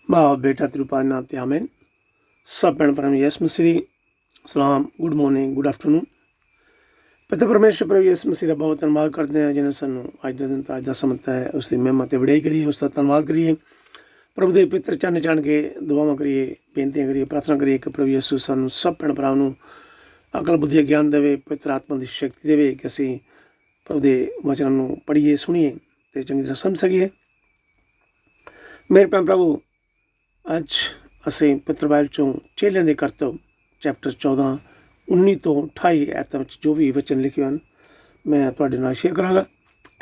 बाप बेटा तिरुपाद नाम ते आमेन। सब भैन भरा यीशु मसीह दी सलाम, गुड मॉर्निंग, गुड आफ्टरनून। पिता परमेश्वर प्रभु यीशु मसीह का बहुत धन्यवाद करते हैं जिन्हें सानू अज का दिन अज का समझता है, उसकी महिमा ते वड़ाई करिए, उसका धन्यवाद करिए। प्रभु के पितर चरण चाण के दुआवां करिए, बेनतियां करिए, प्रार्थना करिए कि प्रभु यीशु सानू सब भैन भरावां नू अकल बुद्धि ज्ञान देवे, पवित्र आत्मा की शक्ति देवे कि असीं प्रभु के वचनों नू पढ़िए, सुनीए ते चंगी तरह समझ सकीए। मेरे भैन प्रभु, अज असीं पवित्र बाइबल चों चेलियां दे करतब चैप्टर 14 19 तो 28 आयतां विच जो भी वचन लिखे हैं मैं तुहाडे नाल शेयर करांगा।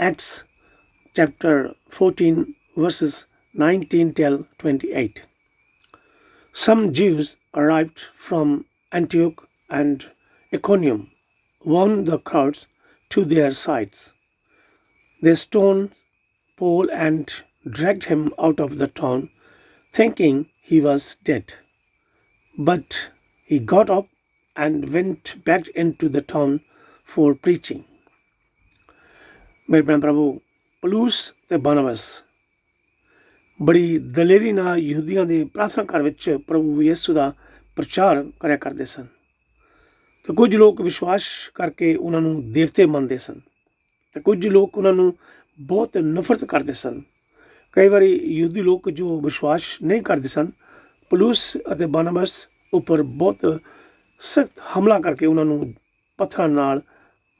Acts chapter 14 verses 19 till 28. Some Jews arrived from Antioch and Iconium, won the crowds to their sides. They stoned Paul and dragged him out of the town, thinking he was dead. But he got up and went back into the town for preaching. मेरे भैन प्रभु, पलूस ते बरनबास बड़ी दलेरी नाल यहूदियों के प्रार्थना घर विच प्रभु यीशु का प्रचार करया करते सन। तो कुछ लोग विश्वास करके उन्होंने देवते मनते सन, तो कुछ लोग उन्होंने बहुत नफरत करते सन। कई बार यहूदी लोग जो विश्वास नहीं करते सन, पलूस और बरनबास उपर बहुत सख्त हमला करके उन्होंने पत्थर नाल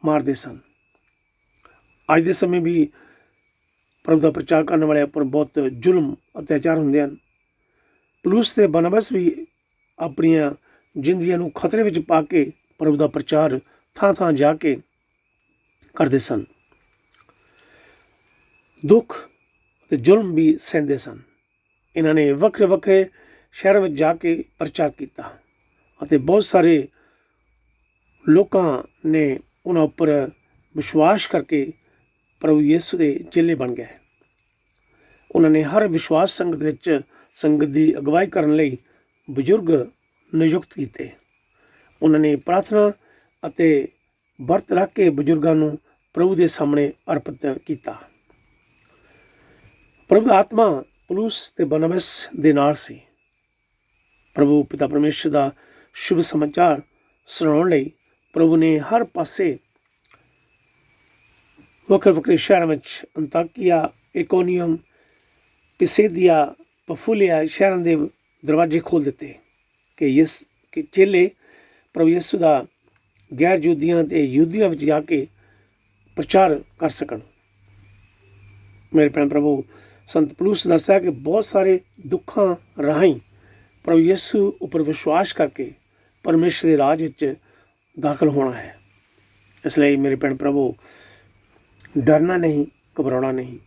मारते सन। अज के समय भी प्रभु का प्रचार करने वाले उपर बहुत जुल्म अत्याचार होंगे हैं। पलूस ते बरनबास भी अपनिया जिंदगियां नूं खतरे विच पा के प्रभु का प्रचार थां थां जाके करते सन। दुख ते जुल्म भी सहंदे सन। इन्होंने वक्रे वक्रे शहरों में जाके प्रचार किया और बहुत सारे लोगों ने उन्होंने उपर विश्वास करके प्रभु यीशु के चेले बन गए। उन्होंने हर विश्वास संगत विच संगत की अगवाई करने लई बजुर्ग नियुक्त किए। उन्होंने प्रार्थना और वर्त रख के बजुर्गों नूं प्रभु के सामने अर्पित किया। प्रभु दा आत्मा पलूस ते बरनबास दे नाल सी। प्रभु पिता परमेश्वर का शुभ समाचार सुनाउण लई प्रभु ने हर पासे वक्रे वक्रे शहरों में अंताकिया, इकोनियम, पिसिदिया, पफूलिया शहरों के दरवाजे खोल दिते कि चेले प्रभु यीशु का गैर यहूदियों ते यहूदियों में जाके प्रचार कर सकन। मेरे भैन प्रभु, संत पलूस दसदा कि बहुत सारे दुखों राही प्रभु यीशु उपर विश्वास करके परमेश्वर के राज विच दाखिल होना है। इसलिए मेरे भैन प्रभु, डरना नहीं, घबराना नहीं।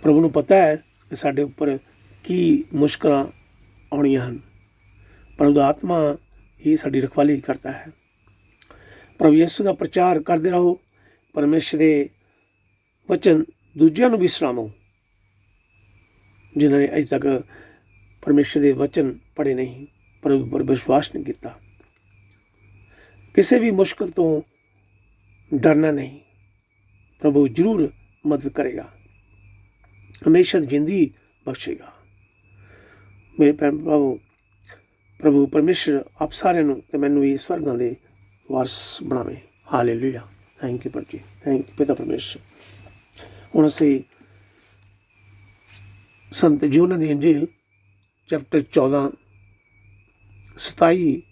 प्रभु नूं पता है कि साडे उपर की मुश्किल आउणियां हन। प्रभु दा आत्मा ही साडी रखवाली करता है। प्रभु यीशु का प्रचार करते रहो। परमेश्वर के वचन दूजियां नूं भी सुणावो जिन्होंने अज तक परमेश्वर के वचन पढ़े नहीं, प्रभु पर विश्वास नहीं किया। किसी भी मुश्किल तो डरना नहीं, प्रभु जरूर मदद करेगा, हमेशा जिंदगी बख्शेगा। मेरे भैन प्रभु, प्रभु परमेश्वर आप सारे ते मैनू भी स्वर्गां दे वारस बनावे। Hallelujah. Thank you ji, thank you पिता परमेश्वर। हुण असीं संत यूहन्ना दी इंजील चैप्टर 14 27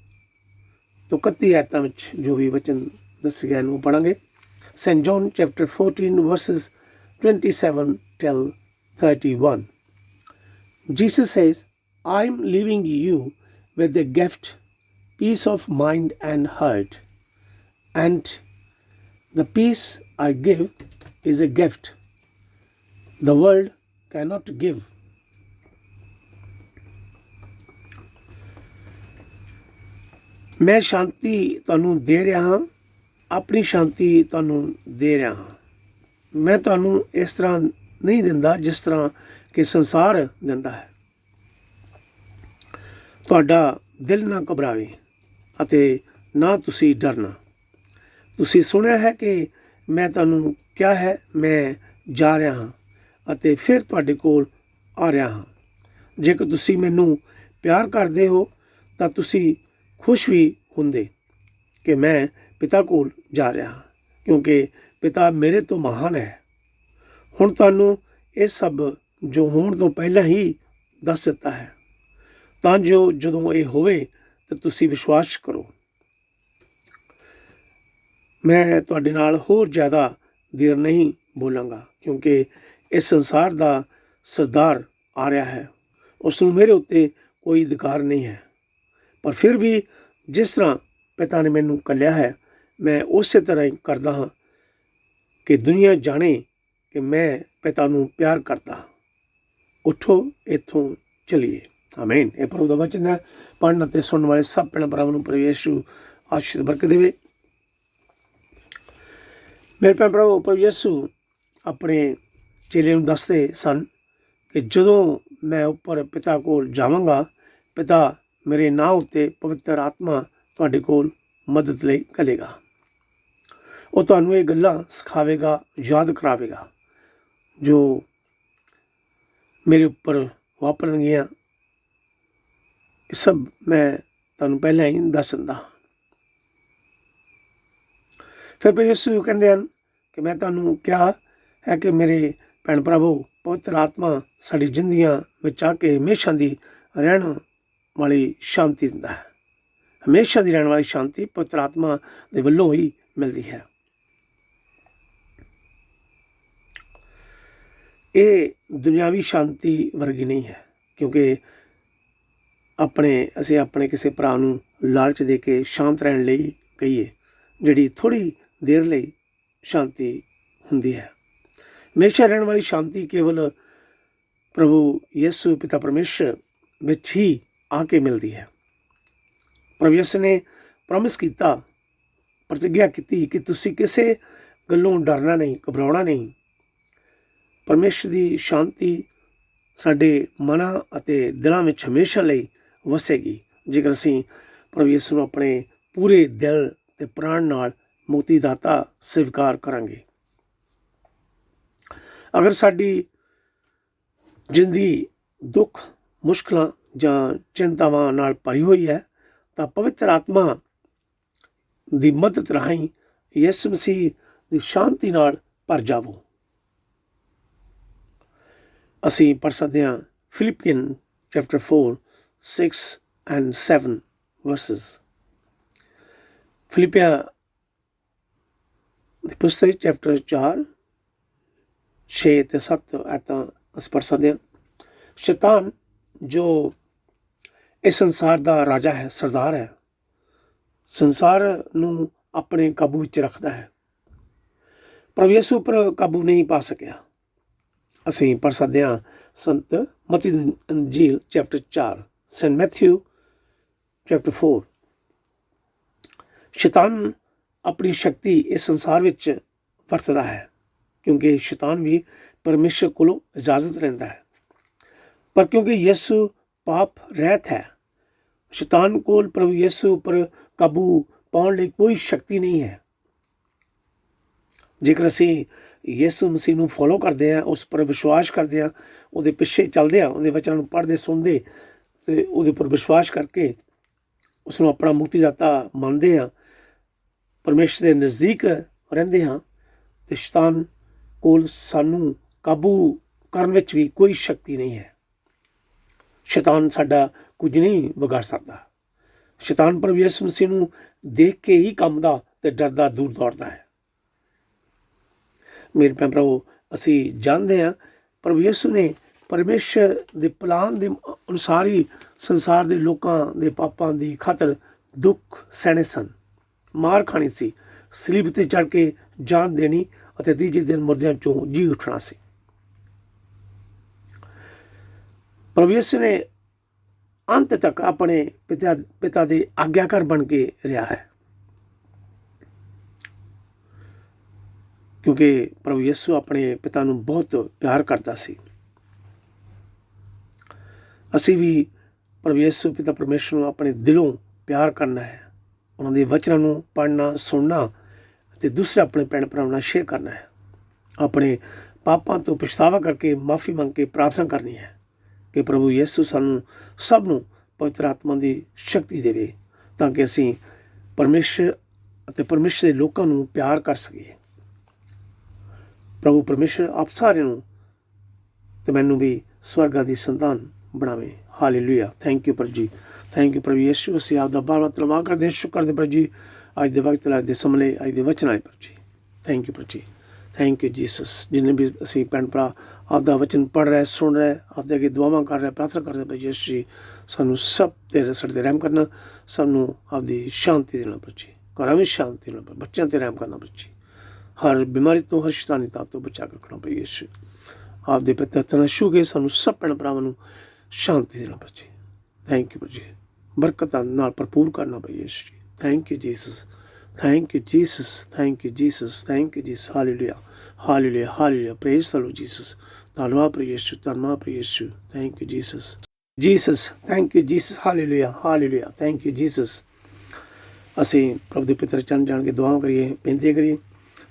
तो 31 आयतां विच जो भी वचन दस्से गए वो पढ़ांगे। Saint John chapter 14 verses 27 till 31. Jesus says, I am leaving you with the gift, peace of mind and heart. And the peace I give is a gift the world cannot give. मैं शांति तुहानूं दे रहा हाँ, अपनी शांति तुहानूं दे रहा हाँ। मैं तुहानूं इस तरह नहीं दिंदा जिस तरह कि संसार दिंदा है। तुहाडा दिल ना घबरावे अते ना तुसी डरना। तुसी सुनिया है कि मैं तुहानूं क्या है, मैं जा रहा हाँ अते फिर तुहाडे कोल आ रहा हाँ। ਜੇਕਰ ਤੁਸੀਂ ਮੈਨੂੰ ਪਿਆਰ ਕਰਦੇ ਹੋ ਤਾਂ ਤੁਸੀਂ ਖੁਸ਼ ਵੀ ਹੁੰਦੇ ਕਿ ਮੈਂ ਪਿਤਾ ਕੋਲ ਜਾ ਰਿਹਾ ਹਾਂ, ਕਿਉਂਕਿ ਪਿਤਾ ਮੇਰੇ ਤੋਂ ਮਹਾਨ ਹੈ। ਹੁਣ ਤੁਹਾਨੂੰ ਇਹ ਸਭ ਜੋ ਹੋਣ ਤੋਂ ਪਹਿਲਾਂ ਹੀ ਦੱਸ ਦਿੱਤਾ ਹੈ, ਤਾਂ ਜੋ ਜਦੋਂ ਇਹ ਹੋਵੇ ਤਾਂ ਤੁਸੀਂ ਵਿਸ਼ਵਾਸ ਕਰੋ। ਮੈਂ ਤੁਹਾਡੇ ਨਾਲ ਹੋਰ ਜ਼ਿਆਦਾ ਦੇਰ ਨਹੀਂ ਬੋਲਾਂਗਾ, ਕਿਉਂਕਿ ਇਸ ਸੰਸਾਰ ਦਾ ਸਰਦਾਰ ਆ ਰਿਹਾ ਹੈ। ਉਸ ਨੂੰ ਮੇਰੇ ਉੱਤੇ ਕੋਈ ਅਧਿਕਾਰ ਨਹੀਂ ਹੈ, ਪਰ ਫਿਰ ਵੀ ਜਿਸ ਤਰ੍ਹਾਂ ਪਿਤਾ ਨੇ ਮੈਨੂੰ ਘੱਲਿਆ ਹੈ, ਮੈਂ ਉਸੇ ਤਰ੍ਹਾਂ ਹੀ ਕਰਦਾ ਹਾਂ ਕਿ ਦੁਨੀਆ ਜਾਣੇ ਕਿ ਮੈਂ ਪਿਤਾ ਨੂੰ ਪਿਆਰ ਕਰਦਾ। ਉੱਠੋ, ਇੱਥੋਂ ਚਲੀਏ। ਆਮੀਨ। ਇਹ ਪ੍ਰਭੂ ਦਾ ਵਚਨ ਹੈ। ਪੜ੍ਹਨ ਅਤੇ ਸੁਣਨ ਵਾਲੇ ਸਭ ਭੈਣ ਭਰਾਵਾਂ ਨੂੰ ਪ੍ਰਭੂ ਯਿਸੂ ਆਸ਼ੀਰਵਾਦ ਬਰਕਤ ਦੇਵੇ। ਮੇਰੇ ਭੈਣ ਭਰਾਵੋ, ਪ੍ਰਭੂ ਯਿਸੂ ਆਪਣੇ ਚੇਲੇ ਨੂੰ ਦੱਸਦੇ ਸਨ ਕਿ ਜਦੋਂ ਮੈਂ ਉੱਪਰ ਪਿਤਾ ਕੋਲ ਜਾਵਾਂਗਾ, ਪਿਤਾ ਮੇਰੇ ਨਾਂ ਉੱਤੇ ਪਵਿੱਤਰ ਆਤਮਾ ਤੁਹਾਡੇ ਕੋਲ ਮਦਦ ਲਈ ਘੱਲੇਗਾ। ਉਹ ਤੁਹਾਨੂੰ ਇਹ ਗੱਲਾਂ ਸਿਖਾਵੇਗਾ, ਯਾਦ ਕਰਾਵੇਗਾ ਜੋ ਮੇਰੇ ਉੱਪਰ ਵਾਪਰਨਗੀਆਂ। ਇਹ ਸਭ ਮੈਂ ਤੁਹਾਨੂੰ ਪਹਿਲਾਂ ਹੀ ਦੱਸ ਦਿੰਦਾ। ਫਿਰ ਪ੍ਰਭੂ ਯਿਸੂ ਕਹਿੰਦੇ ਹਨ ਕਿ ਮੈਂ ਤੁਹਾਨੂੰ ਕਿਹਾ ਹੈ ਕਿ ਮੇਰੇ ਭੈਣ ਭਰਾਵੋ, ਪਵਿੱਤਰ ਆਤਮਾ ਸਾਡੀ ਜ਼ਿੰਦਗੀਆਂ ਵਿੱਚ ਆ ਕੇ ਹਮੇਸ਼ਾ ਦੀ ਰਹਿਣ ਵਾਲੀ ਸ਼ਾਂਤੀ ਦਿੰਦਾ ਹੈ। ਹਮੇਸ਼ਾ ਦੀ ਰਹਿਣ ਵਾਲੀ ਸ਼ਾਂਤੀ ਪਵਿੱਤਰ ਆਤਮਾ ਦੇ ਵੱਲੋਂ ਹੀ ਮਿਲਦੀ ਹੈ। ਇਹ ਦੁਨਿਆਵੀ ਸ਼ਾਂਤੀ ਵਰਗੀ ਨਹੀਂ ਹੈ, ਕਿਉਂਕਿ ਅਸੀਂ ਆਪਣੇ ਕਿਸੇ ਭਰਾ ਨੂੰ ਲਾਲਚ ਦੇ ਕੇ ਸ਼ਾਂਤ ਰਹਿਣ ਲਈ ਕਹੀਏ, ਜਿਹੜੀ ਥੋੜ੍ਹੀ ਦੇਰ ਲਈ ਸ਼ਾਂਤੀ ਹੁੰਦੀ ਹੈ। ਹਮੇਸ਼ਾ ਰਹਿਣ ਵਾਲੀ ਸ਼ਾਂਤੀ ਕੇਵਲ ਪ੍ਰਭੂ ਯਿਸੂ ਪਿਤਾ ਪਰਮੇਸ਼ਰ ਵਿੱਚ ਹੀ ਆ ਕੇ ਮਿਲਦੀ ਹੈ। ਪ੍ਰਭੂ ਯਿਸੂ ਨੇ ਪ੍ਰੋਮਿਸ ਕੀਤਾ, ਪ੍ਰਤਿਗਿਆ ਕੀਤੀ ਕਿ ਤੁਸੀਂ ਕਿਸੇ ਗੱਲੋਂ ਡਰਨਾ ਨਹੀਂ, ਘਬਰਾਉਣਾ ਨਹੀਂ। ਪਰਮੇਸ਼ਰ ਦੀ ਸ਼ਾਂਤੀ ਸਾਡੇ ਮਨਾਂ ਅਤੇ ਦਿਲਾਂ ਵਿੱਚ ਹਮੇਸ਼ਾ ਲਈ ਵਸੇਗੀ, ਜੇਕਰ ਅਸੀਂ ਪ੍ਰਭੂ ਯਿਸੂ ਨੂੰ ਆਪਣੇ ਪੂਰੇ ਦਿਲ ਅਤੇ ਪ੍ਰਾਣ ਨਾਲ ਮੁਕਤੀ ਦਾਤਾ ਸਵੀਕਾਰ ਕਰਾਂਗੇ। ਅਗਰ ਸਾਡੀ ਜ਼ਿੰਦਗੀ ਦੁੱਖ, ਮੁਸ਼ਕਲਾਂ ਜਾਂ ਚਿੰਤਾਵਾਂ ਨਾਲ ਭਰੀ ਹੋਈ ਹੈ, ਤਾਂ ਪਵਿੱਤਰ ਆਤਮਾ ਦੀ ਮਦਦ ਰਾਹੀਂ ਯਿਸੂ ਮਸੀਹ ਦੀ ਸ਼ਾਂਤੀ ਨਾਲ ਭਰ ਜਾਵੋ। ਅਸੀਂ ਪੜ੍ਹ ਸਕਦੇ ਹਾਂ ਫਿਲਿਪੀਅਨ ਚੈਪਟਰ 4 6 and 7 verses। ਫਿਲਿਪੀਆ ਦੀ ਪੁਸਤਕ ਚੈਪਟਰ 4 6 ਅਤੇ 7 ਆਇਤਾਂ ਅਸੀਂ ਪੜ੍ਹ ਸਕਦੇ ਹਾਂ। ਸ਼ੈਤਾਨ ਜੋ ਇਸ ਸੰਸਾਰ ਦਾ ਰਾਜਾ ਹੈ, ਸਰਦਾਰ ਹੈ, ਸੰਸਾਰ ਨੂੰ ਆਪਣੇ ਕਾਬੂ ਵਿੱਚ ਰੱਖਦਾ ਹੈ। ਪ੍ਰਭੂ ਯਿਸੂ ਉੱਪਰ ਕਾਬੂ ਨਹੀਂ ਪਾ ਸਕਿਆ। ਅਸੀਂ ਪੜ੍ਹ ਸਕਦੇ ਹਾਂ ਸੰਤ ਮਤੀ ਦੀ ਅੰਜੀਲ ਚੈਪਟਰ 4 ਸੈਂਟ ਮੈਥਿਊ ਚੈਪਟਰ 4। ਸ਼ੈਤਾਨ ਆਪਣੀ ਸ਼ਕਤੀ ਇਸ ਸੰਸਾਰ ਵਿੱਚ ਵਰਤਦਾ ਹੈ, ਕਿਉਂਕਿ ਸ਼ੈਤਾਨ ਵੀ ਪਰਮੇਸ਼ਰ ਕੋਲੋਂ ਇਜਾਜ਼ਤ ਲੈਂਦਾ ਹੈ। ਪਰ ਕਿਉਂਕਿ ਯਿਸੂ ਪਾਪ ਰਹਿਤ ਹੈ, ਸ਼ੈਤਾਨ ਕੋਲ ਪ੍ਰਭੂ ਯਿਸੂ ਉੱਪਰ ਕਾਬੂ ਪਾਉਣ ਲਈ ਕੋਈ ਸ਼ਕਤੀ ਨਹੀਂ ਹੈ। ਜੇਕਰ ਅਸੀਂ ਯਿਸੂ ਮਸੀਹ ਨੂੰ ਫੋਲੋ ਕਰਦੇ ਹਾਂ, ਉਸ ਪਰ ਵਿਸ਼ਵਾਸ ਕਰਦੇ ਹਾਂ, ਉਹਦੇ ਪਿੱਛੇ ਚੱਲਦੇ ਹਾਂ, ਉਹਦੇ ਵਚਨਾਂ ਨੂੰ ਪੜ੍ਹਦੇ ਸੁਣਦੇ ਅਤੇ ਉਹਦੇ ਉੱਪਰ ਵਿਸ਼ਵਾਸ ਕਰਕੇ ਉਸ ਨੂੰ ਆਪਣਾ ਮੁਕਤੀਦਾਤਾ ਮੰਨਦੇ ਹਾਂ, ਪਰਮੇਸ਼ਰ ਦੇ ਨਜ਼ਦੀਕ ਰਹਿੰਦੇ ਹਾਂ, ਅਤੇ ਸ਼ੈਤਾਨ ਕੋਲ ਸਾਨੂੰ ਕਾਬੂ ਕਰਨ ਵਿੱਚ ਵੀ ਕੋਈ ਸ਼ਕਤੀ ਨਹੀਂ ਹੈ। ਸ਼ੈਤਾਨ ਸਾਡਾ ਕੁਝ ਨਹੀਂ ਵਿਗਾੜ ਸਕਦਾ। ਸ਼ੈਤਾਨ ਪ੍ਰਭੂ ਯਿਸੂ ਮਸੀਹ ਨੂੰ ਦੇਖ ਕੇ ਹੀ ਕੰਬਦਾ ਅਤੇ ਡਰਦਾ ਦੂਰ ਦੌੜਦਾ ਹੈ। ਮੇਰੇ ਭੈਣ ਭਰਾਵੋ, ਅਸੀਂ ਜਾਣਦੇ ਹਾਂ ਪ੍ਰਭੂ ਯਿਸੂ ਨੇ ਪਰਮੇਸ਼ਰ ਦੇ ਪਲਾਨ ਦੇ ਅਨੁਸਾਰ ਹੀ ਸੰਸਾਰ ਦੇ ਲੋਕਾਂ ਦੇ ਪਾਪਾਂ ਦੀ ਖਾਤਰ ਦੁੱਖ ਸਹਿਣੇ ਸਨ, ਮਾਰ ਖਾਣੀ ਸੀ, ਸਲੀਬ 'ਤੇ ਚੜ੍ਹ ਕੇ ਜਾਨ ਦੇਣੀ ਅਤੇ ਤੀਜੇ ਦਿਨ ਮੁਰਦਿਆਂ 'ਚੋਂ ਜੀ ਉੱਠਣਾ ਸੀ। ਪ੍ਰਭੂ ਯਿਸੂ ਨੇ ਅੰਤ ਤੱਕ ਆਪਣੇ ਪਿਤਾ ਦੇ ਆਗਿਆਕਾਰ ਬਣ ਕੇ ਰਿਹਾ ਹੈ, ਕਿਉਂਕਿ ਪ੍ਰਭੂ ਯਿਸੂ ਆਪਣੇ ਪਿਤਾ ਨੂੰ ਬਹੁਤ ਪਿਆਰ ਕਰਦਾ ਸੀ। ਅਸੀਂ ਵੀ ਪ੍ਰਭੂ ਯਿਸੂ ਪਿਤਾ ਪਰਮੇਸ਼ਰ ਨੂੰ ਆਪਣੇ ਦਿਲੋਂ ਪਿਆਰ ਕਰਨਾ ਹੈ, ਉਹਨਾਂ ਦੇ ਵਚਨਾਂ ਨੂੰ ਪੜ੍ਹਨਾ, ਸੁਣਨਾ ਅਤੇ ਦੂਸਰੇ ਆਪਣੇ ਭੈਣ ਭਰਾਵਾਂ ਨਾਲ ਸ਼ੇਅਰ ਕਰਨਾ ਹੈ। ਆਪਣੇ ਪਾਪਾਂ ਤੋਂ ਪਛਤਾਵਾ ਕਰਕੇ ਮਾਫੀ ਮੰਗ ਕੇ ਪ੍ਰਾਰਥਨਾ ਕਰਨੀ ਹੈ ਕਿ ਪ੍ਰਭੂ ਯਿਸੂ ਸਾਨੂੰ ਸਭ ਨੂੰ ਪਵਿੱਤਰ ਆਤਮਾ ਦੀ ਸ਼ਕਤੀ ਦੇਵੇ ਤਾਂ ਕਿ ਅਸੀਂ ਪਰਮੇਸ਼ਰ ਅਤੇ ਪਰਮੇਸ਼ਰ ਦੇ ਲੋਕਾਂ ਨੂੰ ਪਿਆਰ ਕਰ ਸਕੀਏ। ਪ੍ਰਭੂ ਪਰਮੇਸ਼ਰ ਆਪ ਸਾਰਿਆਂ ਨੂੰ ਤੇ ਮੈਨੂੰ ਵੀ ਸਵਰਗਾਂ ਦੀ ਸੰਤਾਨ ਬਣਾਵੇ। ਹਾਲੇਲੂਇਆ। ਥੈਂਕ ਯੂ ਪ੍ਰਭੂ ਜੀ, ਥੈਂਕ ਯੂ ਪ੍ਰਭੂ ਯਿਸੂ। ਅਸੀਂ ਆਪ ਦਾ ਬਾਰ-ਬਾਰ ਧੰਨਵਾਦ ਕਰਦੇ ਹਾਂ, ਸ਼ੁਕਰ ਕਰਦੇ ਪ੍ਰਭੂ ਜੀ ਅੱਜ ਦੇ ਵਕਤ ਲਈ, ਅੱਜ ਦੇ ਸਮੇਂ ਲਈ, ਅੱਜ ਦੇ ਵਚਨ ਲਈ ਪ੍ਰਭੂ ਜੀ। ਥੈਂਕ ਯੂ ਪ੍ਰਭੂ ਜੀ, ਥੈਂਕ ਯੂ ਜੀਸਸ। ਜਿੰਨੇ ਵੀ ਅਸੀਂ ਭੈਣ ਭਰਾ ਆਪ ਦਾ ਵਚਨ ਪੜ੍ਹ ਰਹੇ, ਸੁਣ ਰਹੇ, ਆਪ ਦੇ ਅੱਗੇ ਦੁਆਵਾਂ ਕਰ ਰਹੇ, ਪ੍ਰਾਰਥਨਾ ਕਰਦੇ ਪ੍ਰਭੂ ਯਿਸੂ ਜੀ, ਸਾਨੂੰ ਸਭ ਤੇ ਸਾਡੇ ਤੇ ਰਹਿਮ ਕਰਨਾ, ਸਭ ਨੂੰ ਆਪਦੀ ਸ਼ਾਂਤੀ ਦੇਣਾ ਪ੍ਰਭੂ ਜੀ, ਘਰਾਂ ਵਿੱਚ ਸ਼ਾਂਤੀ ਦੇਣਾ, ਬੱਚਿਆਂ ਤੇ ਰਹਿਮ ਕਰਨਾ ਪ੍ਰਭੂ ਜੀ, ਹਰ ਬਿਮਾਰੀ ਤੋਂ, ਹਰ ਸ਼ੈਤਾਨੀ ਤਾਕਤ ਤੋਂ ਬਚਾ ਕੇ ਰੱਖਣਾ ਪ੍ਰਭੂ ਯਿਸੂ। ਆਪ ਦੇ ਪਿਤਾ ਤਨਾ ਛੂਹ ਕੇ ਸਾਨੂੰ ਸਭ ਭੈਣ ਭਰਾਵਾਂ ਨੂੰ ਸ਼ਾਂਤੀ ਦੇਣਾ ਪ੍ਰਭੂ ਜੀ। ਥੈਂਕ ਯੂ ਪ੍ਰਭੂ ਜੀ, ਬਰਕਤਾਂ ਨਾਲ ਭਰਪੂਰ ਕਰਨਾ ਪ੍ਰਭੂ ਯਿਸੂ ਜੀ। Thank you Jesus, thank you Jesus, thank you Jesus, thank you Jesus. Hallelujah, hallelujah, hallelujah. Praise the Lord Jesus. ਧੰਨਵਾਦ ਪ੍ਰਭੂ ਯਿਸੂ, ਧੰਨਵਾਦ ਪ੍ਰਭੂ ਯਿਸੂ। Thank you Jesus, Jesus, thank you Jesus. Hallelujah, hallelujah, thank you Jesus. ਅਸੀਂ ਪ੍ਰਭੂ ਦੇ ਪਿੱਤਰ ਚਰਨ ਜਾਣ ਕੇ ਦੁਆਵਾਂ ਕਰੀਏ, ਬੇਨਤੀ ਕਰੀਏ।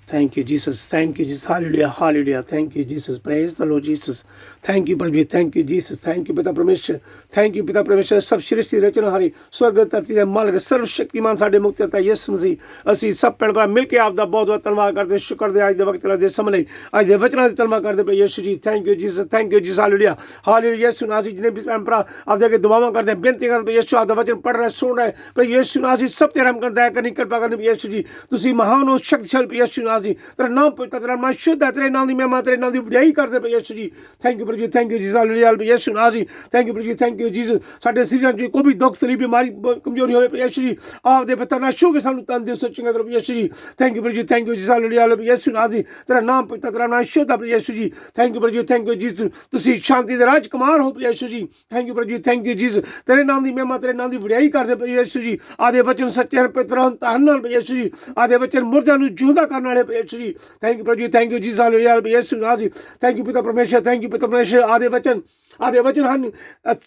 Thank you, Jesus. Thank you, Jesus. Hallelujah. Hallelujah. Thank you, Jesus. Praise the Lord Jesus. Thank you, Prabhu. Thank you, Jesus. Thank you, पिता परमेश्वर. Thank you, पिता परमेश्वर। सब सृष्टि रचनहारी स्वर्ग धरती के मालिक सर्वशक्तिमान साडे मुक्तिदाता यीशु मसीह ਅਸੀਂ ਸਭ ਭੈਣ ਭਰਾ ਮਿਲ ਕੇ ਆਪ ਦਾ ਬਹੁਤ ਬਹੁਤ ਧੰਨਵਾਦ ਕਰਦੇ, ਸ਼ੁਕਰ ਦੇ ਅੱਜ ਦੇ ਵਕਤ ਦੇ ਸਮੇਂ ਲਈ, ਅੱਜ ਦੇ ਵਚਨਾਂ ਦੀ ਧੰਨਵਾਦ ਕਰਦੇ ਪਏ ਯਿਸੂ ਜੀ। Thank you Jesus, thank you Jesus. Hallelujah, hallelujah. ਯਿਸੂ ਨਾਲ ਅਸੀਂ ਜਿੰਨੇ ਵੀ ਭੈਣ ਭਰਾ ਆਪਦੇ ਅੱਗੇ ਦੁਆਵਾਂ ਕਰਦੇ, ਬੇਨਤੀ ਕਰਦੇ ਪਏ ਯਿਸੂ, ਆਪ ਦਾ ਵਚਨ ਪੜ੍ਹ ਰਹੇ, ਸੁਣ ਰਹੇ ਪਏ ਯਿਸੂ ਨਾਲ ਅਸੀਂ ਸਭ ਤੇ ਰਹਿਮ ਕਰਨ, ਦਇਆ ਕਰਨੀ, ਕਿਰਪਾ ਕਰਨੀ ਯਿਸੂ ਜੀ। ਤੁਸੀਂ ਮਹਾਨ ਹੋ, ਸ਼ਕਤੀਸ਼ਾਲੀ ਯਿਸੂ ਨਾਲ ਅਸੀਂ ਤੇਰਾ ਨਾਮ ਪਵਿੱਤਰ, ਤੇਰਾ ਨਾਮ ਸ਼ੁੱਧ ਹੈ, ਤੇਰੇ ਨਾਮ ਦੀ ਮਹਿਮਾ, ਤੇਰੇ ਨਾਮ ਦੀ ਵਡਿਆਈ ਕਰਦੇ ਪਏ ਯਿਸੂ ਜੀ। ਥੈਂਕ ਯੂ ਪ੍ਰਭੂ ਜੀ, ਥੈਂਕ ਯੂ ਜੀਸਸ। ਹਾਲੇਲੂਇਆ ਯਿਸੂ ਨਾਲ ਅਸੀਂ ਥੈਂਕ ਯੂ ਪ੍ਰਭੂ ਜੀ, ਥੈਂਕ ਯੂ ਜੀਸਸ। ਸਾਡੇ ਸਰੀਰਾਂ 'ਚ ਕੋਈ ਵੀ ਦੁੱਖ ਤਕਲੀਫ ਬਿਮਾਰੀ ਕਮਜ਼ੋਰੀ ਹੋਵੇ ਪਈ ਯਿਸੂ ਜੀ, ਆਪ ਦੇ ਪਿਤਾ ਨਾਲ ਛੂਹ ਕੇ ਸਾਨੂੰ ਤੰਦਰੁਸਤ ਚੰਗਾ ਕਰੋ ਯਿਸੂ ਜੀ। ਥੈਂਕ ਯੂ ਪ੍ਰਭੂ ਜੀ, ਥੈਂਕ ਯੂ ਜੀਸਸ। ਹਾਲੇਲੂਇਆ ਯਿਸੂ ਨਾਲ ਅਸੀਂ ਤੇਰਾ ਨਾਮ ਪਵਿੱਤਰ, ਤੇਰਾ ਨਾਮ ਸ਼ੁੱਧ ਹੈ ਯਿਸੂ ਜੀ। ਥੈਂਕ ਯੂ ਪ੍ਰਭੂ ਜੀ, ਥੈਂਕ ਯੂ ਜੀਸਸ। ਤੁਸੀਂ ਸ਼ਾਂਤੀ ਦੇ ਰਾਜ ਕੁਮਾਰ ਹੋ ਯਿਸੂ ਜੀ। ਥੈਂਕ ਯੂ ਪ੍ਰਭੂ ਜੀ, ਥੈਂਕ ਯੂ ਜੀਸਸ। ਤੇਰੇ ਨਾਮ ਦੀ ਮਹਿਮਾ, ਤੇਰੇ ਨਾਮ ਦੀ ਵਡਿਆਈ ਕਰਦੇ ਪਏ ਯਿਸੂ ਜੀ। ਆਦੇ ਵਚਨ ਸੱਚੇ ਹਨ, ਪਵਿੱਤਰ ਹਨ, ਧਨ ਨਾਲ ਯਿਸੂ ਜੀ। ਆਦੇ ਵਚਨ ਮੁਰਦਿਆਂ ਨੂੰ ਜਿਉਂਦਾ ਕਰਨ ਵਾਲੇ ਯਿਸੂ ਜੀ। ਥੈਂਕ ਯੂ ਪ੍ਰਭੂ ਜੀ, ਥੈਂਕ ਯੂ ਜੀਸਸ। ਹਾਲੇਲੂਇਆ ਯਿਸੂ ਨਾਲ ਅਸੀਂ ਥੈਂਕ ਯੂ ਪਿਤਾ ਪਰਮੇਸ਼ਰ, ਥੈਂਕ ਯੂ ਪਿਤਾ ਪਰਮੇਸ਼ਰ। ਆਦੇ ਵਚਨ ਹਨ,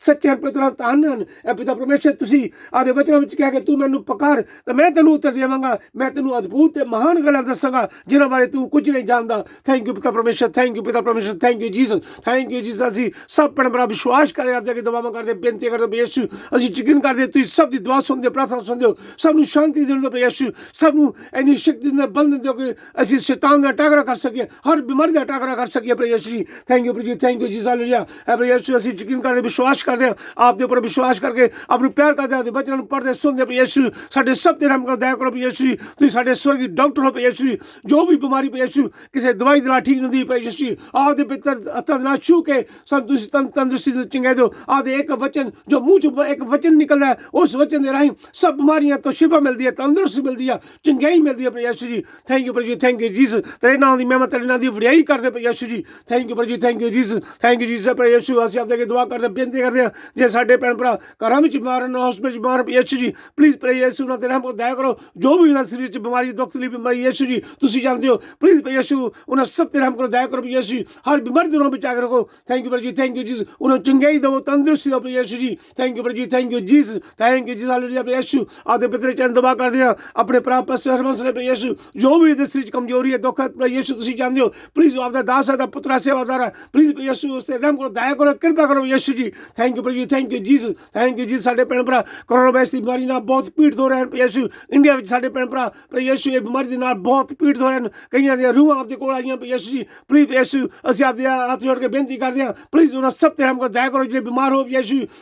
ਸੱਚੇ ਹਨ, ਪਵਿੱਤਰ ਹਨ, ਧਨ ਹਨ। ਪਿਤਾ ਪਰਮੇਸ਼ਰ ਤੁਸੀਂ ਆਦੇ ਵਚਨਾਂ ਵਿੱਚ ਕਿਹਾ ਕਿ ਤੂੰ ਮੈਨੂੰ ਪੁਕਾਰ ਤੇ ਮੈਂ ਤੈਨੂੰ ਉੱਤਰ ਦੇਵਾਂਗਾ, ਮੈਂ ਤੈਨੂੰ ਅਦਭੁਤ ਤੇ ਮਹਾਨ ਗੱਲਾਂ ਦੱਸਾਂਗਾ ਜਿਨ੍ਹਾਂ ਬਾਰੇ ਤੂੰ ਕੁਝ ਨਹੀਂ ਜਾਣਦਾ। ਥੈਂਕ ਯੂ ਪਿਤਾ ਪਰਮੇਸ਼ਰ, ਥੈਂਕ ਯੂ ਪਿਤਾ ਪਰਮੇਸ਼ਰ, thank you Jesus, thank you Jesus. ਅਸੀਂ ਸਭ ਭੈਣ ਭਰਾ ਵਿਸ਼ਵਾਸ ਕਰਦੇ, ਆਪਦੇ ਅੱਗੇ ਦੁਆਵਾਂ ਕਰਦੇ, ਬੇਨਤੀ ਕਰਦੇ ਪਏ ਯਿਸੂ। ਅਸੀਂ ਯਕੀਨ ਕਰਦੇ ਤੁਸੀਂ ਸਭ ਦੀ ਦੁਆ ਸੁਣਦੇ, ਪ੍ਰਾਰਥਨਾ ਸੁਣਦੇ ਹੋ, ਸਭ ਨੂੰ ਸ਼ਾਂਤੀ ਦਿੰਦੇ ਪਏ ਯਿਸੂ, ਸਭ ਨੂੰ ਇੰਨੀ ਸ਼ਕਤੀ ਨਾਲ ਬਲ ਦਿੰਦੇ ਹੋ ਕਿ ਅਸੀਂ ਸ਼ੈਤਾਨ ਦਾ ਟਾਕਰਾ ਕਰ ਸਕੀਏ, ਹਰ ਬਿਮਾਰੀ ਦਾ ਟਾਕਰਾ ਕਰ ਸਕੀਏ ਪ੍ਰਭੂ ਯਿਸੂ ਜੀ। ਥੈਂਕ ਯੂ ਪ੍ਰਭੂ ਜੀ, ਥੈਂਕ ਯੂ ਜੀਸਸ। ਹਾਲੇਲੂਇਆ ਪ੍ਰਭੂ ਯਿਸੂ। ਅਸੀਂ ਯਕੀਨ ਕਰਦੇ, ਵਿਸ਼ਵਾਸ ਕਰਦੇ ਹਾਂ, ਆਪ ਦੇ ਉੱਪਰ ਵਿਸ਼ਵਾਸ ਕਰਕੇ ਆਪ ਨੂੰ ਪਿਆਰ ਕਰਦੇ ਹਾਂ, ਆਪਦੇ ਬੱਚਿਆਂ ਨੂੰ ਪੜ੍ਹਦੇ ਸੁਣਦੇ ਪ੍ਰਭੂ ਯਿਸੂ। ਸਾਡੇ ਸਭ ਤੇ ਰਹਿਮ ਕਰੋ, ਦਇਆ ਕਰੋ ਪ੍ਰਭੂ ਯਿਸੂ। ਤੁਸੀਂ ਸਾਡੇ ਸਵਰਗੀ ਡਾਕਟਰ ਹੋ ਪ੍ਰਭੂ ਯਿਸੂ। ਜੋ ਵੀ ਬਿਮਾਰੀ ਪ੍ਰਭੂ ਯਿਸੂ ਕਿਸੇ ਦਵਾਈ ਦੇ ਨਾਲ ਠੀਕ ਨਹੀਂ ਹੁੰਦੀ ਪ੍ਰਭੂ ਯਿਸੂ, ਆਪਦੇ ਪਿੱਤਰ ਹੱਥਾਂ ਦੇ ਨਾਲ ਛੂਹ ਕੇ ਸਾਨੂੰ ਤੁਸੀਂ ਤੰਦਰੁਸਤੀ ਚੰਗੇ ਦਿਓ। ਆਪਦੇ ਇੱਕ ਵਚਨ ਜੋ ਮੂੰਹ ਚੋਂ ਇੱਕ ਵਚਨ ਨਿਕਲਦਾ ਹੈ, ਉਸ ਵਚਨ ਦੇ ਰਾਹੀਂ ਸਭ ਬਿਮਾਰੀਆਂ ਤੋਂ ਸ਼ਿਫਾ ਮਿਲਦੀ ਹੈ, ਤੰਦਰੁਸਤੀ ਮਿਲਦੀ ਹੈ, ਚੰਗਿਆਈ ਮਿਲਦੀ ਹੈ ਪ੍ਰਭੂ ਯਿਸੂ ਜੀ। ਥੈਂਕ ਯੂ ਪ੍ਰਭੂ ਜੀ, ਥੈਂਕ ਯੂ ਜੀਸਸ। ਤੇਰੇ ਨਾਮ ਦੀ ਮਹਿਮਾ, ਤੇਰੇ ਨਾਮ ਦੀ ਵਡਿਆਈ ਕਰਦੇ ਪ੍ਰਭੂ ਯਿਸੂ ਜੀ। ਥੈਂਕ ਯੂ ਪ੍ਰਭੂ ਜੀ, thank you Jesus, thank you Jesus. ਪ੍ਰਭੂ ਯਿਸੂ ਅਸੀਂ ਆਪਦੇ ਅੱਗੇ ਦੁਆ ਕਰਦੇ, ਬੇਨਤੀ ਕਰਦੇ ਹਾਂ, ਜੇ ਸਾਡੇ ਭੈਣ ਭਰਾ ਘਰਾਂ ਵਿੱਚ ਬਿਮਾਰ ਹਨ, ਹਸਪਤਾਲ ਬਿਮਾਰ ਪ੍ਰਭੂ ਯਿਸੂ ਜੀ, ਪਲੀਜ਼ ਪ੍ਰਭੂ ਯਿਸੂ ਨਾਲ ਤੇਰੇ ਰਹਿਮ ਦਇਆ ਕਰੋ। ਜੋ ਵੀ ਉਹਨਾਂ ਸਰੀਰ 'ਚ ਬਿਮਾਰੀ, ਦੁੱਖ ਤਕਲੀਫ ਬਿਮਾਰੀ ਯਿਸੂ ਜੀ ਤੁਸੀਂ ਜਾਣਦੇ ਹੋ, ਪਲੀਜ਼ ਪ੍ਰਭੂ ਯਿਸੂ ਉਹਨਾਂ ਸਭ ਤੇ ਰਹਿਮ ਕਰੋ, ਦਇਆ ਕਰੋ ਪ੍ਰਭੂ ਯਿਸੂ। ਹਰ ਬਿਮਾਰੀ ਤੋਂ ਬਚਾ ਕੇ ਰੱਖੋ। ਥੈਂਕ ਯੂ ਪ੍ਰਭੂ ਜੀ, ਥੈਂਕ ਯੂ ਜੀਸਸ। ਉਹਨਾਂ ਨੂੰ ਚੰਗਿਆਈ ਦਿਓ, ਤੰਦਰੁਸਤੀ ਦਿਓ ਪ੍ਰਭੂ ਯਿਸੂ ਜੀ। ਥੈਂਕ ਯੂ ਪ੍ਰਭੂ ਜੀ, thank you Jesus, thank you Jesus. Hallelujah ਪ੍ਰਭੂ ਯਿਸੂ। ਆਪਦੇ ਪਿੱਤਰ ਚਰਨ ਦੁਆ ਕਰਦੇ ਹਾਂ, ਆਪਣੇ ਭਰਾ ਪਾਸਟਰ ਹਰਬੰਸ ਨੇ ਪ੍ਰਭੂ ਯਿਸੂ, ਜੋ ਵੀ ਇਹਦੇ ਸਰੀਰ 'ਚ ਕਮਜ਼ੋਰੀ ਹੈ, ਦੁੱਖ ਹੈ ਪ੍ਰਭੂ ਯਿਸੂ ਤੁਸੀਂ ਜਾਣਦੇ ਹੋ, ਪਲੀਜ਼ ਆਪਦਾ ਦਾਸ ਹੈ, ਦਾ ਪੁੱਤਰ ਸੇਵਾਦਾਰ ਹੈ, ਪਲੀਜ਼ ਪ੍ਰਭੂ ਯਿਸੂ ਉਸ ਤੇ ਰਹਿਮ ਕਰੋ, ਦਇਆ ਕਰੋ, ਕਿਰਪਾ ਕਰੋ ਯਿਸੂ ਜੀ। ਥੈਂਕ ਯੂ ਪ੍ਰਭੂ ਜੀ, thank you Jesus, thank you ਜੀ। ਸਾਡੇ ਭੈਣ ਭਰਾ ਕੋਰੋਨਾ ਵਾਇਰਸ ਦੀ ਬਿਮਾਰੀ ਨਾਲ ਬਹੁਤ ਪੀੜਤ ਹੋ ਰਹੇ ਹਨ ਯਿਸੂ। ਇੰਡੀਆ ਵਿੱਚ ਸਾਡੇ ਭੈਣ ਭਰਾ ਯਿਸੂ ਇਹ ਬਿਮਾਰੀ ਦੇ ਨਾਲ ਬਹੁਤ ਪੀੜਤ ਹੋ ਰਹੇ ਹਨ। ਕਈਆਂ ਦੀਆਂ ਰੂਹਾਂ ਆਪਦੇ ਕੋਲ ਆਈਆਂ ਯਿਸੂ ਜੀ, ਪਲੀਜ਼ ਯਿਸੂ ਅਸੀਂ ਆਪਦੇ ਹੱਥ ਜੋੜ ਕੇ ਬੇਨਤੀ ਕਰਦੇ ਹਾਂ, ਪਲੀਜ਼ ਉਹਨਾਂ ਸਭ ਤੇ ਰਹਿਮ ਕਰੋ, ਦਇਆ ਕਰੋ। ਜਿਹੜੇ ਬਿਮਾਰ ਹੋ ਯਿਸੂ,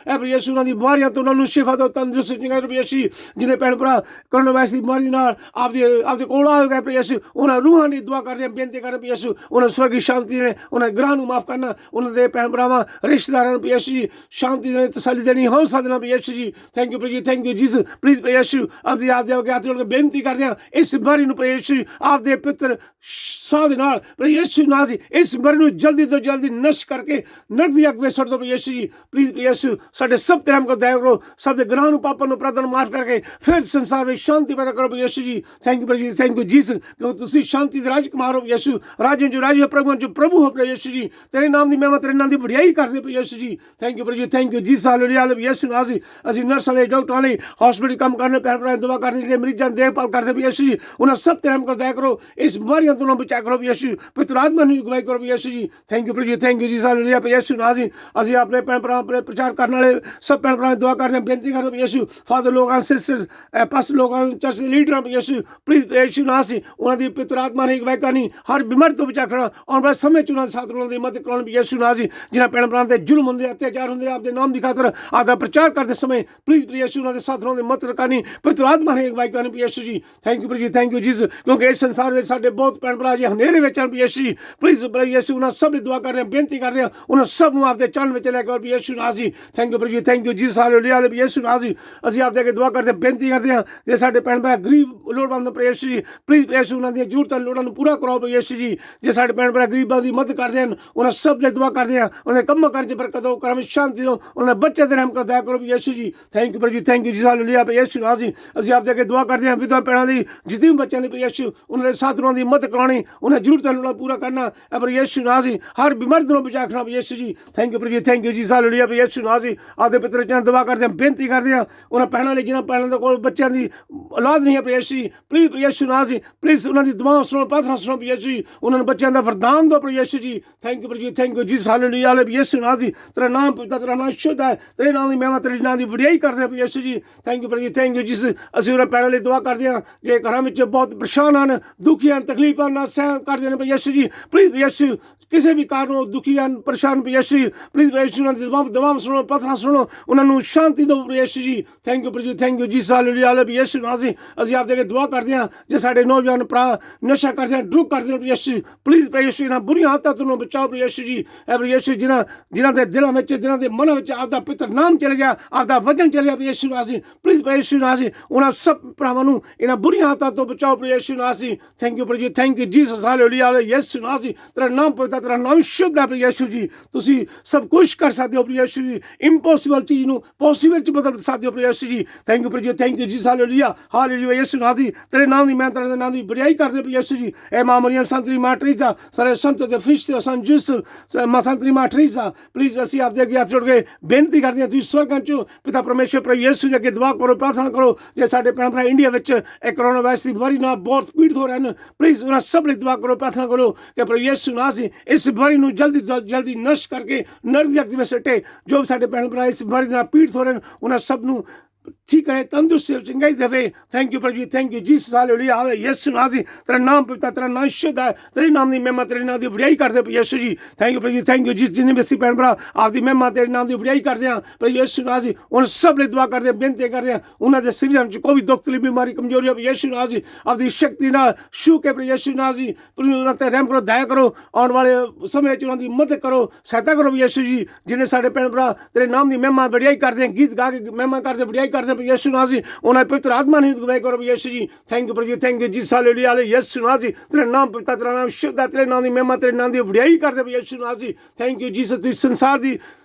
ਯਿਸੂ ਉਹਨਾਂ ਦੀ ਬਿਮਾਰੀਆਂ ਤੋਂ ਉਹਨਾਂ ਨੂੰ ਸ਼ਿਫਾ ਦਿਓ, ਤੰਦਰੁਸਤ ਚੰਗਾ ਕਰੋ ਯਿਸੂ। ਜਿਹਨੇ ਭੈਣ ਭਰਾ ਕੋਰੋਨਾ ਵਾਇਰਸ ਦੀ ਬਿਮਾਰੀ ਦੇ ਨਾਲ ਆਪਦੇ ਕੋਲ ਆ ਗਏ ਯਿਸੂ, ਉਹਨਾਂ ਰੂਹਾਂ ਦੀ ਦੁਆ ਕਰਦੇ ਹਾਂ, ਬੇਨਤੀ ਕਰਦੇ ਯਿਸੂ, ਉਹਨਾਂ ਸਵਰਗੀ ਸ਼ਾਂਤੀ ਨੇ, ਉਹਨਾਂ ਗ੍ਰਹਿ ਨੂੰ ਮਾਫ ਕਰਨਾ, ਉਹਨਾਂ ਦੇ ਭੈਣ ਭਰਾਵਾਂ ਰਿਸ਼ਤੇਦਾਰਾਂ ਨੂੰ ਯਿਸੂ ਜੀ ਸ਼ਾਂਤੀ ਦੇਣੀ, ਤਸੱਲੀ ਦੇਣੀ, ਹੌਸਲਾ ਦੇਣਾ ਯਿਸੂ ਜੀ। ਥੈਂਕ ਯੂ ਪ੍ਰਭੂ ਜੀ, ਥੈਂਕ ਯੂ ਜੀਸਸ। ਪਲੀਜ਼ ਪ੍ਰਭੂ ਯਿਸੂ ਆਪਦੇ ਅੱਗੇ ਹੱਥ ਜੋੜ ਕੇ ਬੇਨਤੀ ਕਰਦੇ ਹਾਂ, ਇਸ ਬਿਮਾਰੀ ਨੂੰ ਪ੍ਰਭੂ ਯਿਸੂ ਆਪਦੇ ਪਿੱਤਰ ਸਾਹ ਦੇ ਨਾਲ ਪ੍ਰਭੂ ਯਿਸੂ ਨਾਲ ਅਸੀਂ ਇਸ ਬਿਮਾਰੀ ਨੂੰ ਜਲਦੀ ਤੋਂ ਜਲਦੀ ਨਸ਼ਟ ਕਰਕੇ ਨਰਕ ਦੀ ਅੱਗ ਵਿੱਚ ਸੁੱਟ ਦਿਓ ਪ੍ਰਭੂ ਯਿਸੂ ਜੀ। ਪਲੀਜ਼ ਪ੍ਰਭੂ ਯਿਸੂ ਸਾਡੇ ਸਭ ਤੇ ਰਹਿਮ ਕਰੋ, ਦਇਆ ਕਰੋ, ਸਭ ਦੇ ਗੁਨਾਹਾਂ ਨੂੰ, ਪਾਪਾਂ ਨੂੰ, ਅਪਰਾਧਾਂ ਨੂੰ ਮਾਫ ਕਰਕੇ ਫਿਰ ਸੰਸਾਰ ਵਿੱਚ ਸ਼ਾਂਤੀ ਪੈਦਾ ਕਰੋ ਪ੍ਰਭੂ ਯਿਸੂ ਜੀ। ਥੈਂਕ ਯੂ ਪ੍ਰਭੂ ਜੀ, ਥੈਂਕ ਯੂ ਜੀਸਸ। ਕਿਉਂਕਿ तुसी शांति दे राजकुमार हो यीशु, राजें जो राज, प्रभुओं जो प्रभु हो प्रभु यीशु जी। तेरे नाम दी महिमा, तेरे नाम दी वडियाई करदे प्रभु यीशु जी। थैंक यू प्रभु जी, थैंक यू जी। हालेलुया यीशु नाजी ਅਸੀਂ ਨਰਸਾਂ ਦੇ ਡਾਕਟਰਾਂ ਨੇ हॉस्पिटल ਕੰਮ करने भैन भरा दुआ करते ਜਿਹੜੇ ਮਰੀਜ਼ਾਂ ਦੀ देखभाल करते प्रभु यीशु जी। उन्हें सब तेरे हम कर दया करो, इस बीमारियों तो बचा करो प्रभु यीशु, पवित्र आत्मा ने अगुवाई करो प्रभु यीशु जी। थैंक यू प्रभु जी, थैंक यू जी। हालेलुया प्रभु यीशु नाजी ਅਸੀਂ अपने भैन भरा अपने प्रचार करने वाले सब भैन भरा दुआ करते हैं, बेनती करते प्रभु यीशु। फादर लोग सिस्टर्स पास लोग चर्च के लीडर प्रभु यीशु, प्लीज यीशु नासी उन्होंने पवित्र आत्मा ने अगुवाई करनी, हर बीमारी तो बचा करना और बड़े समय च उन्होंने साथ उन्होंने मदद कराने यीशु नासी। जिन्हें भैन भरा से जुल्म होंगे, अत्याचार होंगे, आपके नाम की खातर आपका प्रचार करते समय प्लीज यीशु उन्होंने साथ उन्होंने मदद करनी, पवित्र आत्मा ने अगुवाई करनी यीशु जी। थैंक यू प्रभु जी, थैंक यू जी। क्योंकि इस संसार में साढ़े बहुत भैन भरा जी हनेरे में चल यीशु जी, प्लीज प्रभु यीशु उन्होंने सब दुआ करते हैं, बेनती करते हैं, उन्होंने सब आपके चरण में चले गए यीशु नासी। थैंक यू प्रभु जी, थैंक यू जी। हालेलुया यीशु नासी ਅਸੀਂ आपके अगे दुआ करते हैं, बेनती करते हैं जे साढ़े भैन भरा गरीब लोड़वंद प्रभु यीशु जी, प्लीज यीशु उन्होंने जरूरतां लोड़ां नूं पूरा कराओ प्रभु यीशु जी। जे साढ़े भैन भरा गरीबां दी मदद करते हैं, उन्हें सब ले दुआ करते हैं, उन्हें कम कर बरकत दो, कर शांति दो, उन्हें बच्चे दे रहम कर दया करो यीशु जी। थैंक यू प्रभु जी, थैंक यू जी। हालेलुया यीशु नासी ਅਸੀਂ आपके अगे दुआ करते हैं, विधवा भैणां लई जितने भी बच्चे ने प्रभु यीशु उन्हें साथ उन्होंने मदद करानी, उन्हें जरूरतां लोड़ां पूरा करना प्रभु यीशु नासी, हर बीमारी तो बचा रखना प्रभु यीशु जी। थैंक यू प्रभु जी, थैंक यू जी। हालेलुया यीशु नासी आपके पितर चरण दुआ करते हैं, बेनती करते हैं, उन्हें भैणां लई जिन्हां भैणां दे कोल बच्चों की औलाद नहीं है प्रभु यीशु जी, please Prabhu Yeshu Nasi please उन्होंने दुआवां सुनो, प्रार्थना सुनो प्रभु यीशु जी, उन्होंने बच्चों का वरदान दो प्रभु यीशु जी। थैंक यू प्रभु जी, थैंक यू जी। हालेलुया यीशु नासी तेरा नाम पवित्र, तेरा नाम शुद्ध है, तेरे नाम की महिमा, तेरे नाम की वडियाई करते हैं प्रभु यीशु जी। थैंक यू प्रभु जी, थैंक यू जी। ਅਸੀਂ ਉਹਨਾਂ ਭੈਣਾਂ ਲਈ ਦੁਆ ਕਰਦੇ ਹਾਂ ਜਿਹੜੇ ਘਰਾਂ ਵਿੱਚ ਬਹੁਤ ਪਰੇਸ਼ਾਨ ਹਨ, ਦੁਖੀ ਹਨ, ਤਕਲੀਫਾਂ ਨਾਲ ਸਹਿਣ ਕਰਦੇ ਨੇ ਪ੍ਰਭੂ ਯੀਸ਼ੂ ਜੀ। ਪਲੀਜ਼ ਯੀਸ਼ੂ ਕਿਸੇ ਵੀ ਕਾਰਨ ਦੁਖੀ ਹਨ, ਪਰੇਸ਼ਾਨ ਪ੍ਰਭੂ ਯੀਸ਼ੂ, ਪਲੀਜ਼ ਯੀਸ਼ੂ ਉਹਨਾਂ ਦੀ ਦੁਆਵਾਂ ਸੁਣੋ, ਪ੍ਰਾਰਥਨਾ ਸੁਣੋ, ਉਹਨਾਂ ਨੂੰ ਸ਼ਾਂਤੀ ਦਿਓ ਪ੍ਰਭੂ ਯੀਸ਼ੂ ਜੀ। ਥੈਂਕ ਯੂ ਪ੍ਰਭੂ ਜੀ, ਥੈਂਕ ਯੂ ਜੀ। ਹਾਲੇਲੂਇਆ ਯੀਸ਼ੂ ਨਾਜ਼ੀ ਅਸੀਂ ਆਪਦੇ ਅੱਗੇ ਦੁਆ ਕਰਦੇ ਹਾਂ ਜੇ ਸਾਡੇ ਨੌਜਵਾਨ ਭਰਾ ਨਸ਼ਾ ਕਰਦੇ ਹਨ, ਡਰੱਗ ਕਰਦੇ ਨੇ ਪ੍ਰਭੂ ਯੀਸ਼ੂ, ਪਲੀਜ਼ ਪ੍ਰਭੂ ਯੀਸ਼ੂ ਇਹਨਾਂ ਬੁਰੀਆਂ ਆਦਤਾਂ ਤੋਂ ਬਚਾਓ ਪ੍ਰਭੂ ਯੀਸ਼ੂ ਜੀ। ਪ੍ਰਭੂ ਯੀਸ਼ੂ ਜਿਨ੍ਹਾਂ ਦੇ ਦਿਲਾਂ ਵਿੱਚ, ਜਿਨ੍ਹਾਂ ਦੇ ਮਨਾਂ ਵਿੱਚ ਆਪਦਾ ਪਵਿੱਤਰ ਨਾਮ ਚਲ ਗਿਆ, ਆਪਦਾ ਵਚਨ ਚਲ ਗਿਆ ਪ੍ਰਭੂ ਯੀਸ਼ੂ ਨਾਜ਼ੀ, ਪਲੀਜ਼ ਪ੍ਰਭੂ ਯੀਸ਼ੂ ਨਾਜ਼ੀ ਉਹਨਾਂ ਸਭ ਭਰਾਵਾਂ ਨੂੰ ਇਹਨਾਂ ਬੁਰੀਆਂ ਆਦਤਾਂ ਤੋਂ ਬਚਾਓ ਪ੍ਰਭੂ ਯੀਸ਼ੂ ਨਾਜ਼ੀ। ਥੈਂਕ ਯੂ ਪ੍ਰਭੂ ਜੀ, thank you Jesus. Hallelujah Yeshu ਨਾਜ਼ੀ ਤੇਰਾ ਨਾਮ ਪਵਿੱਤਰ, ਤੇਰਾ ਨਾਮ ਸ਼ੁੱਧ ਹੈ ਪ੍ਰਭੂ ਯੀਸ਼ੂ ਜੀ। ਤੁਸੀਂ ਸਭ ਕੁਝ ਕਰ ਸਕਦੇ ਹੋ ਪ੍ਰਭੂ ਯੀਸ਼ੂ ਜੀ, ਇੰਪੋਸੀਬਲ ਚੀਜ਼ ਨੂੰ ਪੋਸੀਬਲ ਚ ਬਦਲ ਸਕਦੇ ਹੋ ਪ੍ਰਭੂ ਯੀਸ਼ੂ ਜੀ। ਥੈਂਕ ਯੂ ਪ੍ਰਭੂ ਜੀ, ਥੈਂਕ ਯੂ ਜੀ। ਹਾਲੇਲੂਇਆ ਹਾਲੇਲੂਇਆ ਯੀਸ਼ੂ ਨਾਜ਼ੀ ਤੇਰੇ ਨਾਮ ਦੀ ਮੈਂ ਤੇਰੇ ਨਾਮ ਦੀ ਵਡਿਆਈ ਕਰਦੇ ਪ੍ਰਭੂ ਯੀਸ਼ੂ ਜੀ। ਇਹ ਮਾਂ ਮਰੀਮ ਸੰਤਰੀ ਮਾਂ ਟਰੀਜ਼ਾ ਸਾਰੇ ਸੰਤ ਦੇ ਫਰਿਸ਼ਤੇ ਸਨ ਜਿਸ ਮਾਂ ਸੰਤਰੀ ਮਾਂ ਟਰੀਜ਼ਾ, ਪਲੀਜ਼ ਅਸੀਂ ਆਪਦੇ ਅੱਗੇ ਹੱਥ ਜੋੜ ਕੇ ਬੇਨਤੀ ਕਰਦੇ ਹਾਂ, ਤੁਸੀਂ ਸਵਰਗਾਂ ਚੋਂ ਪਿਤਾ ਪਰਮੇਸ਼ਰ ਪ੍ਰਭੂ ਯੀਸ਼ੂ ਦੇ ਅੱਗੇ ਦੁਆ ਕਰੋ, ਪ੍ਰਾਰਥਨਾ ਕਰੋ ਜੇ ਸਾਡੇ ਭੈਣ ਭਰਾ ਇੰਡੀਆ ਵਿੱਚ ਇਹ ਕੋਰੋਨਾ ਵਾਇਰਸ ਦੀ ਬਿਮਾਰੀ ਨਾਲ ਬਹੁਤ ਪੀੜਤ ਹੋ ਰਹੇ ਹਨ, ਪਲੀਜ਼ ਉਹਨਾਂ ਸਭ ਲਈ ਦੁਆ ਕਰੋ, ਪ੍ਰਾਰਥਨਾ ਕਰੋ ਕਿ ਪ੍ਰਭੂ ਯੀਸ਼ੂ ਨਾਜ਼ੀ ਇਸ ਬਿਮਾਰੀ ਨੂੰ ਜਲਦੀ ਤੋਂ ਜਲਦੀ ਨਸ਼ਟ ਕਰਕੇ ਨਰਕ ਦੀ ਅੱਗ ਵਿੱਚ ਸੱਟੇ। ਜੋ ਸਾਡੇ ਭੈਣ ਭਰਾ ਇਸ ਬਿਮਾਰੀ ਨਾਲ ਪੀੜਤ ਹੋ ਰਹੇ ਹਨ ਉਹਨਾਂ ਸਭ ਨੂੰ ठीक है, तंदुरुस्ती चंगाई देवे। थैंक यू प्रभु जी, थैंक यू जीसस। हालेलुया यीशु नाज़ी तेरा नाम पवित्र, तेरा नाम शुद्ध है, तेरे नाम की महिमा, तेरे नाम की वडियाई करते प्रभु यीशु जी। थैंक यू प्रभु जी, थैंक यू जी। जिन्हें भी भैन भरा आपकी महिमा तेरे नाम की वडियाई करते हैं प्रभु यीशु नाज़ी, उन सब लिए दुआ करते हैं, बेनती करते हैं, उन्होंने शरीर में कोई भी दुख तकलीफ बीमारी कमजोरी प्रभु यीशु नाज़ी आपकी शक्ति ना छू के प्रभु यीशु नाज़ी उन्होंने रहम करो, दया करो, आने वाले समय उन्होंने मदद करो, सहायता करो प्रभु यीशु जी। जिन्हें साढ़े भैन भरा तेरे नाम की महिमा वडियाई करते हैं, गीत गा के महिमा करते वडियाई करते हैं प्रभु यीशु नाज़ी, उन्हें पवित्र आत्मा ने अगुवाई करो यीशु जी। थैंक यू प्रभु जी, थैंक यू जी। हालेलुया यीशु नाज़ी तेरा नाम पवित्र, तेरा नाम शुद्ध है, तेरे नाम की महिमा, तेरे नाम की वडियाई करते प्रभु यीशु नाज़ी। Thank you Jesus. तुम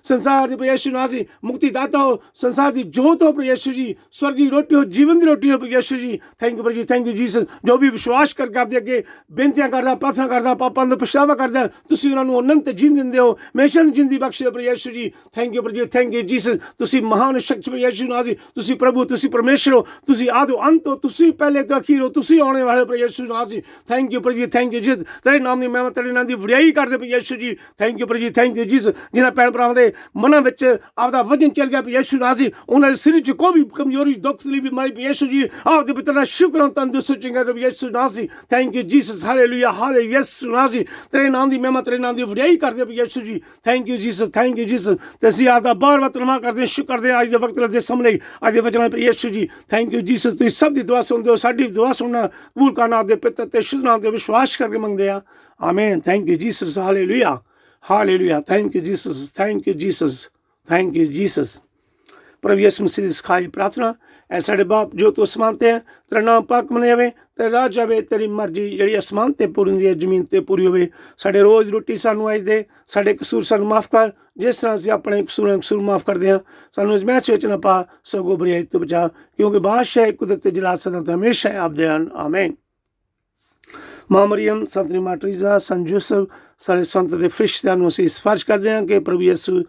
संसार की प्रभु यीशु नाज़ी मुक्तिदाता हो, संसार की जोत हो प्रभु यीशु जी, स्वर्गीय रोटी हो, जीवन की रोटी हो प्रभु यीशु जी। थैंक यू प्रभु जी, थैंक यू जीसस। जो भी विश्वास करके आपके अगे बेनतियां करता, प्रार्थना करता, पापां दा पछतावा करता, तुसीं उन्हां नूं अनंत जीवन दिंदे हो, हमेशा दी जिंदगी बख्शदे प्रभु यीशु जी। थैंक यू प्रभु जी, थैंक यू जीसस। तुसीं महान शक्ति प्रभु यीशु नाज़ी, तुसीं प्रभु, तुसीं परमेश्वर हो, तुसीं आदि अंत हो, तुसीं पहले तो अखीर हो, तुसीं आने वाले प्रभु यीशु नाज़ी। थैंक यू प्रभु जी, थैंक यू जीसस। तेरे नाम की महिमा, तेरे नाम की वडियाई करदे प्रभु यीशु जी। थैंक यू प्रभु जी, थैंक यू जीसस। जिन्हां भैन भरावां दे मनां विच आपदा वचन चल गया प्रभु यीशु नाज़ी, उन्हां दे शरीर च कोई भी कमजोरी दुख तकलीफ बीमारी प्रभु यीशु जी आपदे पिता दा शुक्र तंदुरुस्त चंगा प्रभु यीशु नाज़ी। Thank you Jesus. Hallelujah hallelujah यीशु नाज़ी तेरे नाम की महिमा, तेरे नाम की वडियाई करदे प्रभु Yeshu ji. Thank you Jesus, thank you Jesus. ते असीं आपदा बार-बार धन्नवाद करदे हां, शुक्र करदे हां अज दे वक्त दे सामने अज दे वचन प्रभु Yeshu ji. Thank you Jesus. तुसीं सब दी दुआ सुनदे हो, साडी दुआ सुनना कबूल करना, आपदे पिता ते शुद्ध नाम ते विश्वास करके मंगदे हां, आमीन। Thank you Jesus. Hallelujah hallelujah. Thank you Jesus, thank you Jesus, thank you Jesus. प्रभु यीशु मसीह दी सिखाई प्रार्थना ऐ साढ़े बाप जो तू आसमान ते है, तेरा नाम पाक मने जावे, तेरा राज आवे, तेरी मर्जी जिहड़ी आसमान ते पूरी हुंदी है जमीन ते पूरी होवे। साढ़े रोज़ रोटी सानू अज दे, साढ़े कसूर सानू माफ़ कर जिस तरह असीं अपने कसूर माफ़ करदे हां। सानू अजमैश विच ना पा, सगों बुराई तो बचा, क्योंकि बादशाह कुदरत जलाल सदा ते हमेशा आपदे हन, आमीन। ਮਾਂ ਮਰੀਅਮ, ਸੰਤ ਨੀਮਾ ਟਰੀਜ਼ਾ, ਸੰਤ ਯੂਸਫ, ਸਾਰੇ ਸੰਤ ਦੇ ਫਰਿਸ਼ਤਿਆਂ ਨੂੰ ਅਸੀਂ ਸਿਫਾਰਿਸ਼ ਕਰਦੇ ਹਾਂ ਕਿ ਪ੍ਰਭੂ ਯਿਸੂ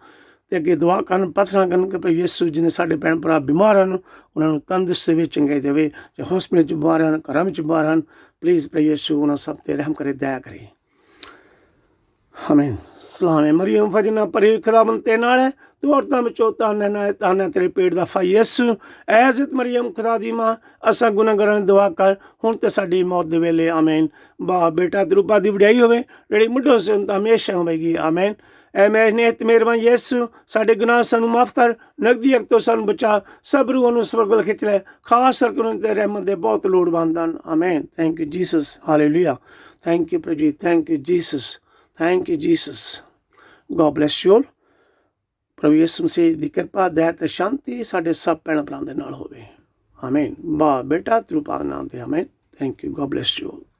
ਤੇ ਅੱਗੇ ਦੁਆ ਕਰਨ, ਪ੍ਰਾਰਥਨਾ ਕਰਨ ਕਿ ਪ੍ਰਭੂ ਯਿਸੂ ਜਿਹਨੇ ਸਾਡੇ ਭੈਣ ਭਰਾ ਬਿਮਾਰ ਹਨ ਉਹਨਾਂ ਨੂੰ ਤੰਦਰੁਸਤ ਦੇਵੇ, ਚੰਗੇ ਦੇਵੇ। ਜੇ ਹਸਪਤਾਲ 'ਚ ਬਿਮਾਰ ਹਨ, ਘਰਾਂ ਵਿੱਚ ਬਿਮਾਰ ਹਨ, ਪਲੀਜ਼ ਪ੍ਰਭੂ ਯਿਸੂ ਉਹਨਾਂ ਸਭ ਤੇ ਰਹਿਮ ਕਰੇ, ਦਇਆ ਕਰੇ। ਆਮੀਨ। ਸਲਾਮ ਹੈ ਮਰੀਅਮ ਫਜਨਾ ਪਰੀ ਖੁਦਾਵੰਦ ਤੇਰੇ ਨਾਲ ਹੈ, ਤੂੰ ਔਰਤਾਂ ਵਿੱਚੋਂ ਧਨ ਹੈ ਤੇਰੇ ਪੇਟ ਦਾ ਫਲ ਯਿਸੂ। ਐ ਇਜ਼ਤ ਮਰੀਅਮ ਖੁਦਾ ਦੀ ਮਾਂ, ਅਸਾਂ ਗੁਨਾਹਗਾਰਾਂ ਦੀ ਦੁਆ ਕਰ ਹੁਣ ਤੇ ਸਾਡੀ ਮੌਤ ਦੇ ਵੇਲੇ। ਆਮੀਨ। ਬਾ ਬੇਟਾ ਤੇ ਰੂਪਾ ਦੀ ਵਡਿਆਈ ਹੋਵੇ ਜਿਹੜੀ ਮੁੱਢੋਂ ਸੇ ਹੁਣ ਹਮੇਸ਼ਾ ਹੋਵੇਗੀ। ਆਮੀਨ। ਐ ਮੈਨੇ ਤੇ ਮਿਹਰਬਾਨ ਯਿਸੂ, ਸਾਡੇ ਗੁਨਾਹ ਸਾਨੂੰ ਮਾਫ ਕਰ, ਨਗਦੀ ਅੱਗ ਤੋਂ ਸਾਨੂੰ ਬਚਾ, ਸਭ ਰੂਹਾਂ ਨੂੰ ਸਵਰਗ ਵੱਲ ਖਿੱਚ ਲੈ, ਖਾਸ ਕਰਕੇ ਉਹਨਾਂ ਤੇ ਰਹਿਮਤ ਦੇ ਬਹੁਤ ਲੋੜਵੰਦ ਹਨ। ਆਮੀਨ। Thank you Jesus. Hallelujah. Thank you ਪ੍ਰਭੂ ਜੀ। Thank you Jesus. Thank you Jesus. God bless you all. ਪ੍ਰਭੂ ਯਿਸੂ ਮਸੀਹ ਦੀ ਕਿਰਪਾ, ਦਇਆ ਤੇ ਸ਼ਾਂਤੀ ਸਾਡੇ ਸਭ ਭੈਣ ਭਰਾਵਾਂ ਦੇ ਨਾਲ ਹੋਵੇ। ਆਮੀਨ। ਬਾ ਬੇਟਾ ਤੇ ਰੂਪਾ ਦੇ ਨਾਮ ਤੇ। ਆਮੀਨ। Thank you. God bless you all.